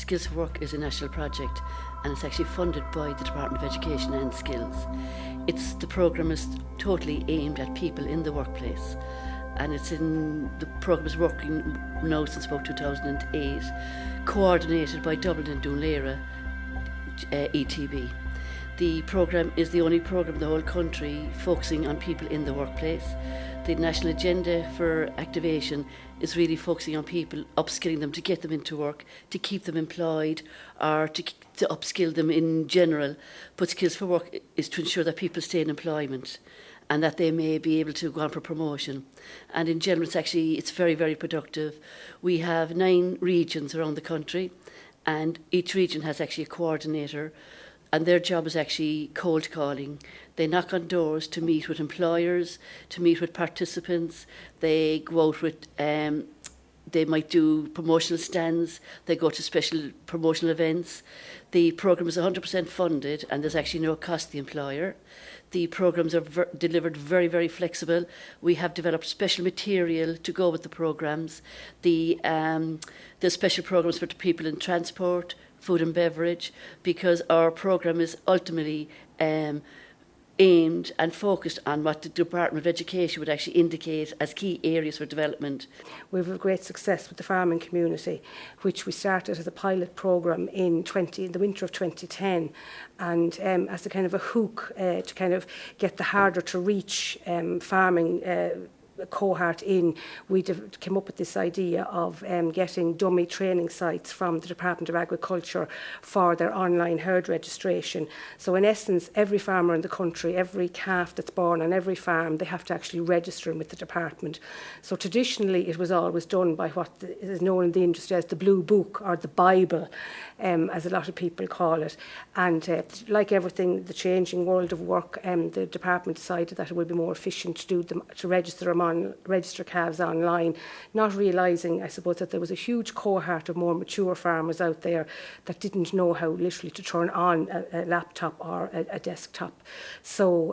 Skills for Work is a national project, and it's actually funded by the Department of Education and Skills. The programme is totally aimed at people in the workplace, and the programme is working now since about 2008, coordinated by Dublin and Dunleera ETB. The programme is the only programme in the whole country focusing on people in the workplace. The national agenda for activation is really focusing on people, upskilling them to get them into work, to keep them employed, or to upskill them in general. But Skills for Work is to ensure that people stay in employment and that they may be able to go on for promotion. And in general, it's very, very productive. We have 9 regions around the country, and each region has actually a coordinator, and their job is actually cold calling. They knock on doors to meet with employers, to meet with participants. They go out with, they might do promotional stands. They go to special promotional events. The programme is 100% funded, and there's actually no cost to the employer. The programmes are delivered very, very flexible. We have developed special material to go with the programmes. There's special programmes for the people in transport, food and beverage, because our programme is ultimately aimed and focused on what the Department of Education would actually indicate as key areas for development. We've had great success with the farming community, which we started as a pilot programme in the winter of 2010, and as a kind of a hook to kind of get the harder to reach farming cohort in, we came up with this idea of getting dummy training sites from the Department of Agriculture for their online herd registration. So in essence, every farmer in the country, every calf that's born on every farm, they have to actually register with the department. So traditionally it was always done by what is known in the industry as the Blue Book, or the Bible, as a lot of people call it. And like everything, the changing world of work, the department decided that it would be more efficient to register calves online, not realising, I suppose, that there was a huge cohort of more mature farmers out there that didn't know how literally to turn on a laptop or a desktop. So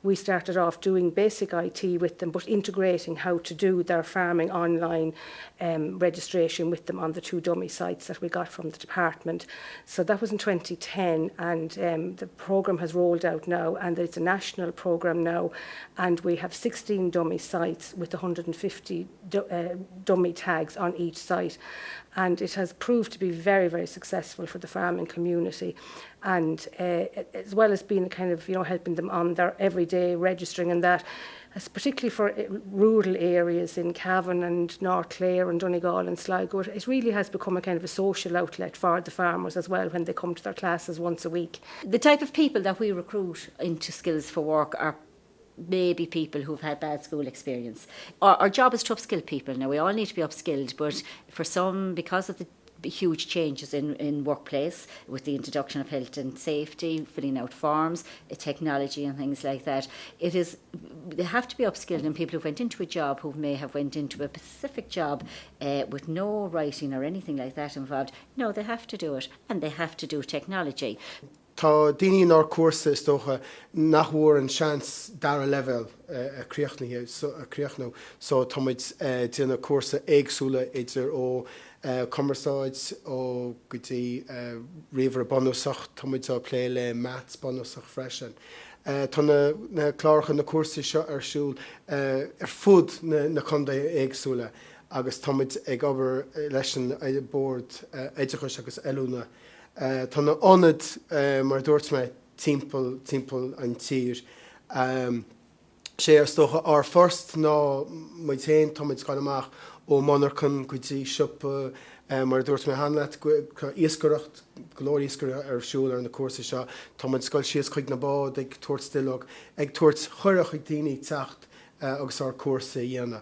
we started off doing basic IT with them, but integrating how to do their farming online registration with them on the 2 dummy sites that we got from the department. So that was in 2010, and the programme has rolled out now, and it's a national programme now, and we have 16 dummy sites with 150 dummy tags on each site, and it has proved to be very, very successful for the farming community, and as well as being kind of, helping them on their everyday registering, and that, particularly for rural areas in Cavan and North Clare and Donegal and Sligo, it really has become a kind of a social outlet for the farmers as well when they come to their classes once a week. The type of people that we recruit into Skills for Work are maybe people who've had bad school experience. Our job is to upskill people. Now, we all need to be upskilled, but for some, because of the huge changes in workplace with the introduction of health and safety, filling out forms, technology and things like that, they have to be upskilled, and people who went into a job who may have went into a specific job with no writing or anything like that involved, no, they have to do it, and they have to do technology. Tá daoine in our courses tócha nachhuair an seans dar a level a críochnaithe so táid déanana cuasa éagsúla idir ó commerceáid ó go dtí riomhar bonúsach táid á plé le maths bonúsach freisin. Tá na clárcha na cuasa seo ar siúl ar fud na conda éagsúla, agus táid ag obair leis an board éideachas agus eilúna. Tá na onad mar dúirt mé timpeall an tír. Sé ar stocha ar first ná mai téin táid gan amach ó monarchan go dtí siúpa mar dúirt mé hanlaat íoscaireacht glóir íoscaireacht ar siúil ar na cuasa seo, táid scoil sios chuig na bád ag tuairt stilog ag tuairt chuireach ag daoine teacht agus ar cuasa dhéana.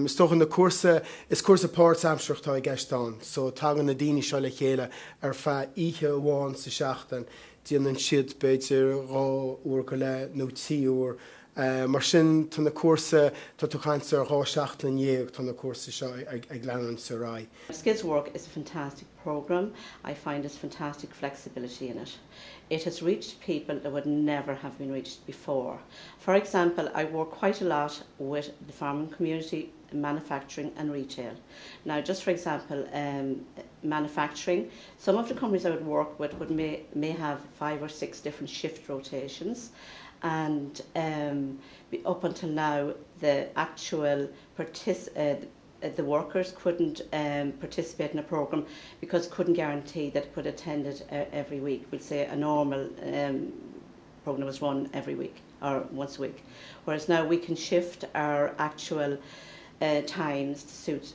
Stocha na cuasa is cuasa páirt amsreacht tá ag gceistán, so tagan na daoine seo le chéile ar feadh oíche amháin sa seachtain, déanann siad beidir 2 uair go le nó 10 uair. Mar sin tá na cuasa tá tú chaint ar 2 seachtain níag tá na cuasa seo ag leanann sa rá. Skills Work is a fantastic programme. I find there's fantastic flexibility in it. It has reached people that would never have been reached before. For example, I work quite a lot with the farming community manufacturing and retail. Now, just for example, manufacturing, some of the companies I would work with may have 5 or 6 different shift rotations, and up until now the actual the workers couldn't participate in a programme because couldn't guarantee that could attend it every week. We'd say a normal programme was run every week or once a week, whereas now we can shift our actual times to suit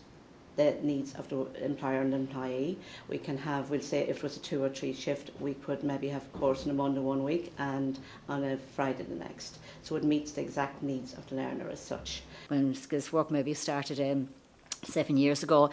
the needs of the employer and the employee. We can have, we'll say if it was a 2 or 3 shift, we could maybe have a course on a Monday one week and on a Friday the next. So it meets the exact needs of the learner as such. When Skills for Work maybe started 7 years ago,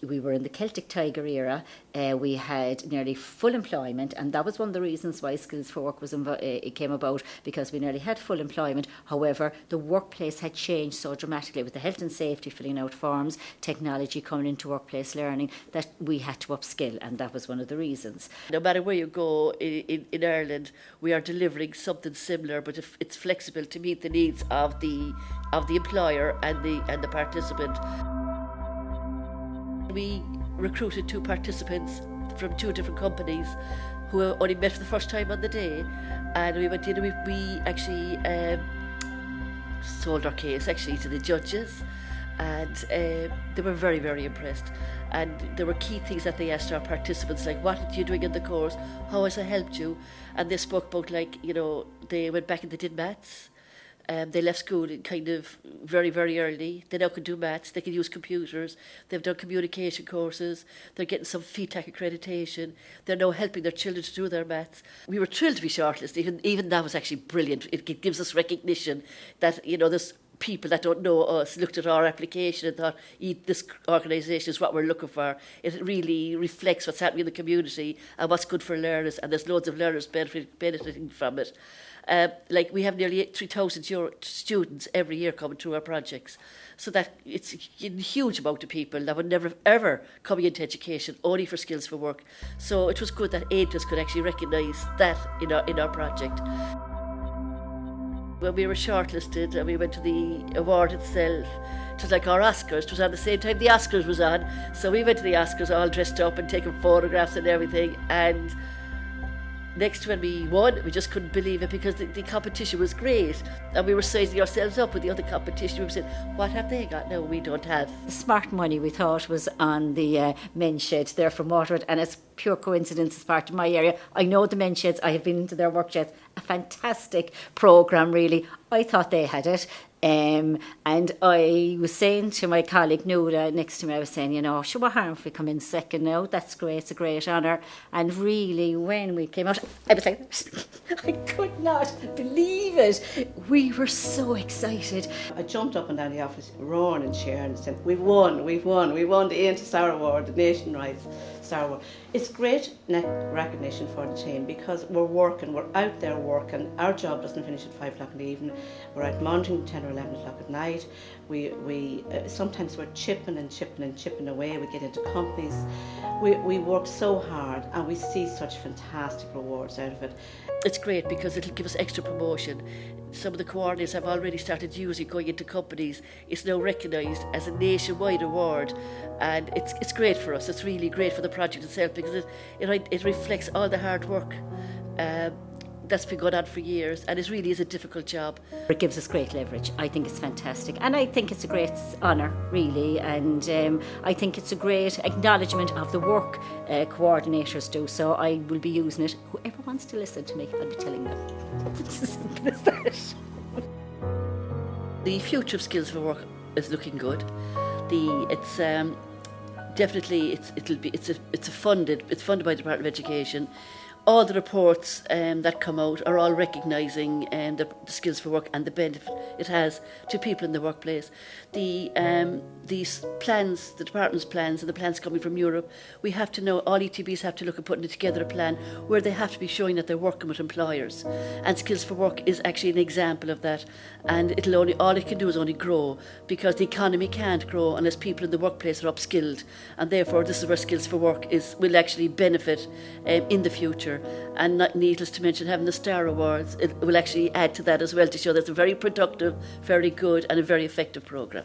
we were in the Celtic Tiger era. We had nearly full employment, and that was one of the reasons why Skills for Work it came about, because we nearly had full employment. However, the workplace had changed so dramatically with the health and safety, filling out forms, technology coming into workplace learning, that we had to upskill, and that was one of the reasons. No matter where you go in Ireland, we are delivering something similar, but if it's flexible to meet the needs of the employer and the participant. We recruited 2 participants from 2 different companies who only met for the first time on the day, and we went in and we actually sold our case actually to the judges, and they were very, very impressed. And there were key things that they asked our participants, like, what are you doing in the course? How has it helped you? And they spoke about, like, they went back and they did maths. They left school kind of very, very early. They now can do maths, they can use computers, they've done communication courses, they're getting some FETAC accreditation, they're now helping their children to do their maths. We were thrilled to be shortlisted, even that was actually brilliant. It gives us recognition that, there's people that don't know us looked at our application and thought, this organisation is what we're looking for. It really reflects what's happening in the community and what's good for learners, and there's loads of learners benefiting from it. Like we have nearly 3,000 students every year coming through our projects, so that it's a huge amount of people that would never ever coming into education only for Skills for Work. So it was good that AONTAS could actually recognise that in our project. When we were shortlisted and we went to the award itself, it was like our Oscars. It was on the same time the Oscars was on, so we went to the Oscars all dressed up and taking photographs and everything, and next, when we won, we just couldn't believe it, because the competition was great, and we were sizing ourselves up with the other competition. We were saying, what have they got now we don't have? The smart money, we thought, was on the men's shed there from Waterford, and it's pure coincidence as part of my area. I know the men's sheds, I have been into their work sheds. A fantastic programme, really. I thought they had it. And I was saying to my colleague Nuala next to me, I was saying, sure, what harm if we come in second now? That's great, it's a great honour. And really, when we came out, I was like, I could not believe it. We were so excited. I jumped up and down the office, roaring and cheering, and said, we've won the AONTAS Star Award, the nationwide Star Award. It's great recognition for the team, because we're out there working. Our job doesn't finish at 5 o'clock in the evening. We're out monitoring 10 or 11 o'clock at night. We sometimes we're chipping away. We get into companies. We work so hard, and we see such fantastic rewards out of it. It's great because it'll give us extra promotion. Some of the coordinators have already started using going into companies. It's now recognised as a nationwide award, and it's great for us. It's really great for the project itself, because it reflects all the hard work that's been going on for years, and it really is a difficult job. It gives us great leverage. I think it's fantastic, and I think it's a great honour, really, and I think it's a great acknowledgement of the work coordinators do, so I will be using it. Whoever wants to listen to me, I'll be telling them. It's as simple as that. The future of Skills for Work is looking good. It's definitely it's funded by the Department of Education. All the reports that come out are all recognising the Skills for Work and the benefit it has to people in the workplace. These plans, the department's plans and the plans coming from Europe, we have to know, all ETBs have to look at putting together a plan where they have to be showing that they're working with employers. And Skills for Work is actually an example of that. And all it can do is only grow, because the economy can't grow unless people in the workplace are upskilled. And therefore, this is where Skills for Work will actually benefit in the future. And not needless to mention, having the Star Awards, it will actually add to that as well, to show that it's a very productive, very good and a very effective programme.